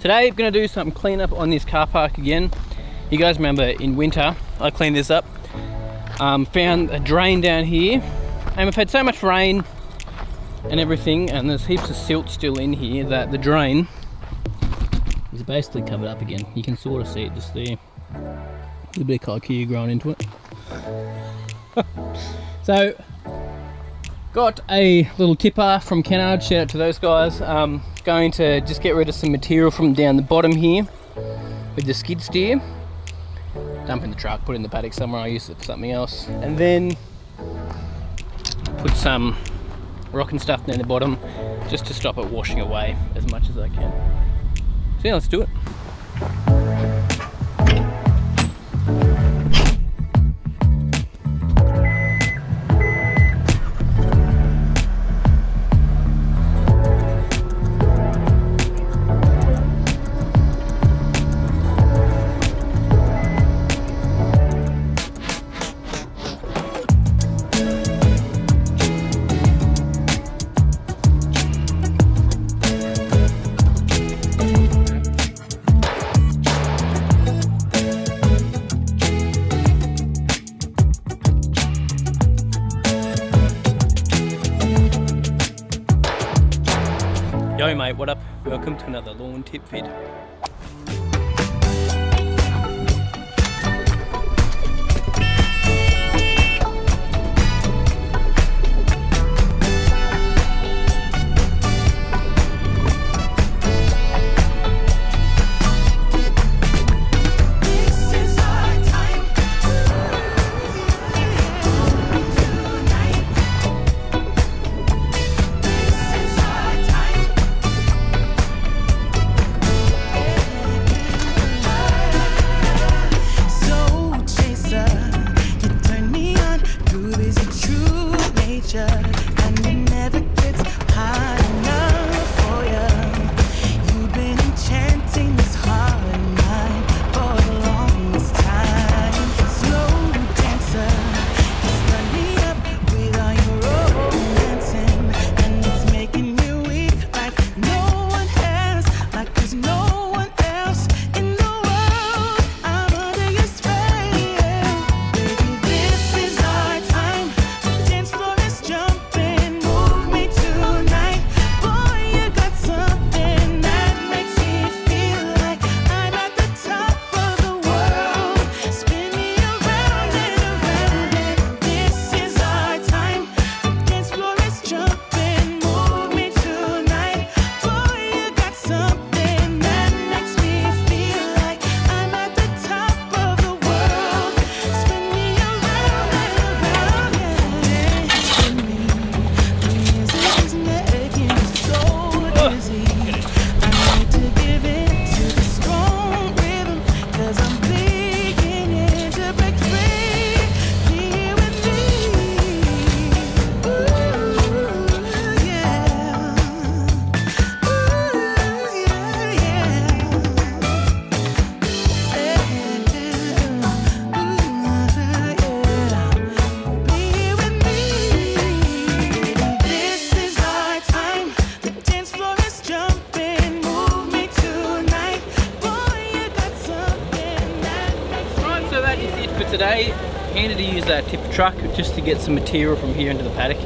Today I'm going to do some cleanup on this car park again. You guys remember in winter I cleaned this up. Found a drain down here, and we've had so much rain and everything, and there's heaps of silt still in here that the drain is basically covered up again. You can sort of see it just there. There's a bit of Kikuyu growing into it. So, got a little tipper from Kennard, shout out to those guys. Going to just get rid of some material from down the bottom here with the skid steer. Dump in the truck, put it in the paddock somewhere, I'll use it for something else. And then put some rock and stuff down the bottom just to stop it washing away as much as I can. So yeah, let's do it. Yo mate, what up? Welcome to another lawn tip vid. Today, handy to use that tipper truck just to get some material from here into the paddock.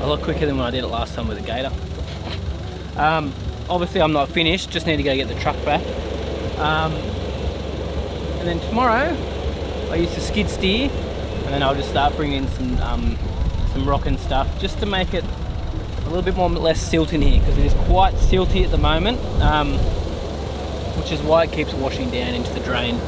A lot quicker than when I did it last time with the gator. Obviously I'm not finished, just need to go get the truck back. And then tomorrow I use the skid steer, and then I'll just start bringing in some rock and stuff just to make it a little bit less silt in here, because it is quite silty at the moment, which is why it keeps washing down into the drain.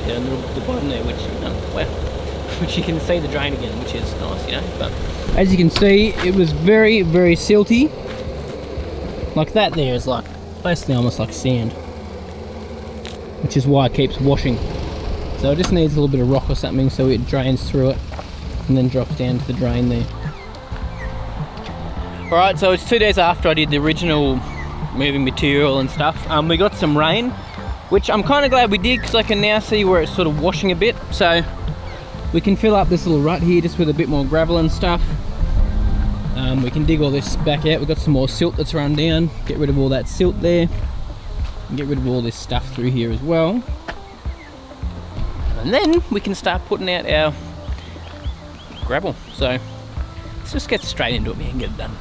Down the bottom there, which you can see the drain again, which is nice, you know. But as you can see, it was very silty. Like that there is like basically almost like sand, which is why it keeps washing. So it just needs a little bit of rock or something so it drains through it and then drops down to the drain there. Alright, so it's 2 days after I did the original moving material and stuff. We got some rain, which I'm kind of glad we did, because I can now see where it's sort of washing a bit. So we can fill up this little rut here just with a bit more gravel and stuff. We can dig all this back out. We've got some more silt that's run down, get rid of all that silt there. and get rid of all this stuff through here as well. And then we can start putting out our gravel. So let's just get straight into it, man, and get it done.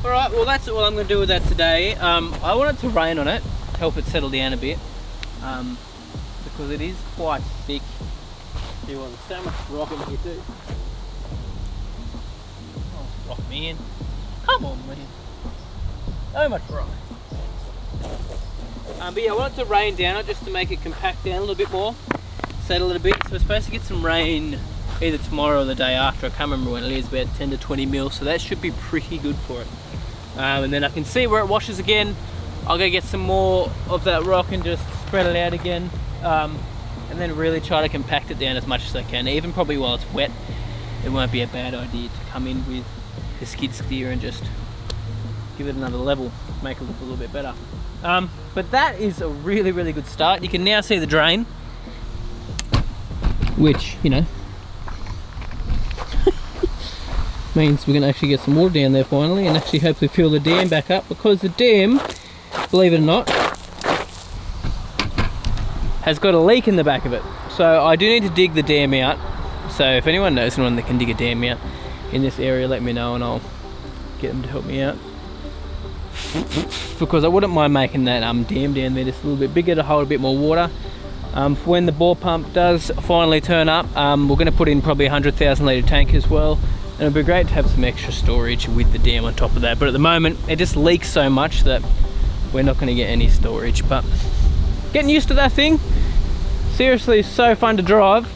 Alright, well that's what I'm going to do with that today. I want it to rain on it, to help it settle down a bit, because it is quite thick. You want so much rock in here too. Oh, rock, man. Come on, man. So much rock. But yeah, I want it to rain down it just to make it compact down a little bit more, settle it a bit. So we're supposed to get some rain either tomorrow or the day after. I can't remember when it is, about 10 to 20 mil, so that should be pretty good for it. And then I can see where it washes again. I'll go get some more of that rock and just spread it out again, and then really try to compact it down as much as I can. Even probably while it's wet, it won't be a bad idea to come in with the skid steer and just give it another level, make it look a little bit better. But that is a really, really good start. You can now see the drain, which, you know, means we can actually get some water down there finally and actually hopefully fill the dam back up, because the dam, believe it or not, has got a leak in the back of it. So I do need to dig the dam out. So if anyone knows anyone that can dig a dam out in this area, let me know and I'll get them to help me out. Because I wouldn't mind making that dam down there just a little bit bigger to hold a bit more water. For when the bore pump does finally turn up, we're going to put in probably a 100,000 litre tank as well. And it'd be great to have some extra storage with the dam on top of that. But at the moment, it just leaks so much that we're not going to get any storage. But getting used to that thing. Seriously, so fun to drive.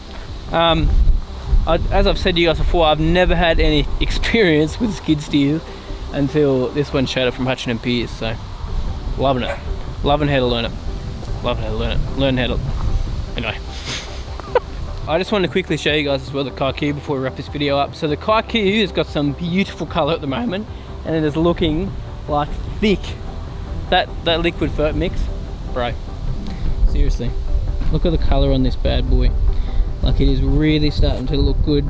As I've said to you guys before, I've never had any experience with skid steers until this one showed up from Hutchin and Pierce. So loving it. Loving how to learn it. Loving how to learn it. Learn how to... Anyway. I just wanted to quickly show you guys as well the Kikuyu before we wrap this video up. So the Kikuyu has got some beautiful colour at the moment, and it is looking like thick. That liquid fert mix, bro, seriously, look at the colour on this bad boy. Like, it is really starting to look good.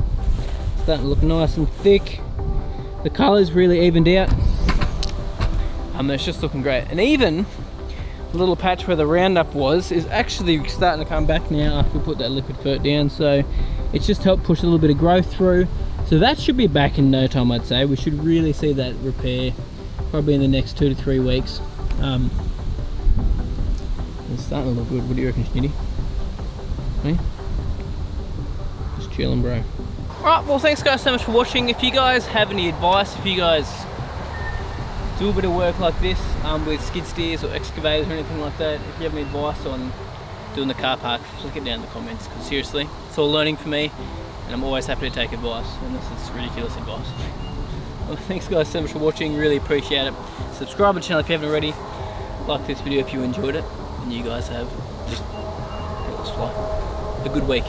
It's starting to look nice and thick. The colour's really evened out. It's just looking great. And even the little patch where the Roundup was is actually starting to come back now after we put that liquid fert down. So it's just helped push a little bit of growth through. So that should be back in no time, I'd say. We should really see that repair probably in the next 2 to 3 weeks. It's starting to look good. What do you reckon, Schnitty? Hey? Just chilling, bro. Alright, well thanks guys so much for watching. If you guys have any advice, if you guys do a bit of work like this with skid steers or excavators or anything like that, if you have any advice on doing the car park, flick it down in the comments, because seriously, it's all learning for me and I'm always happy to take advice, unless it's ridiculous advice. Well, thanks guys so much for watching, really appreciate it. Subscribe to the channel if you haven't already. Like this video if you enjoyed it, and you guys have a good week.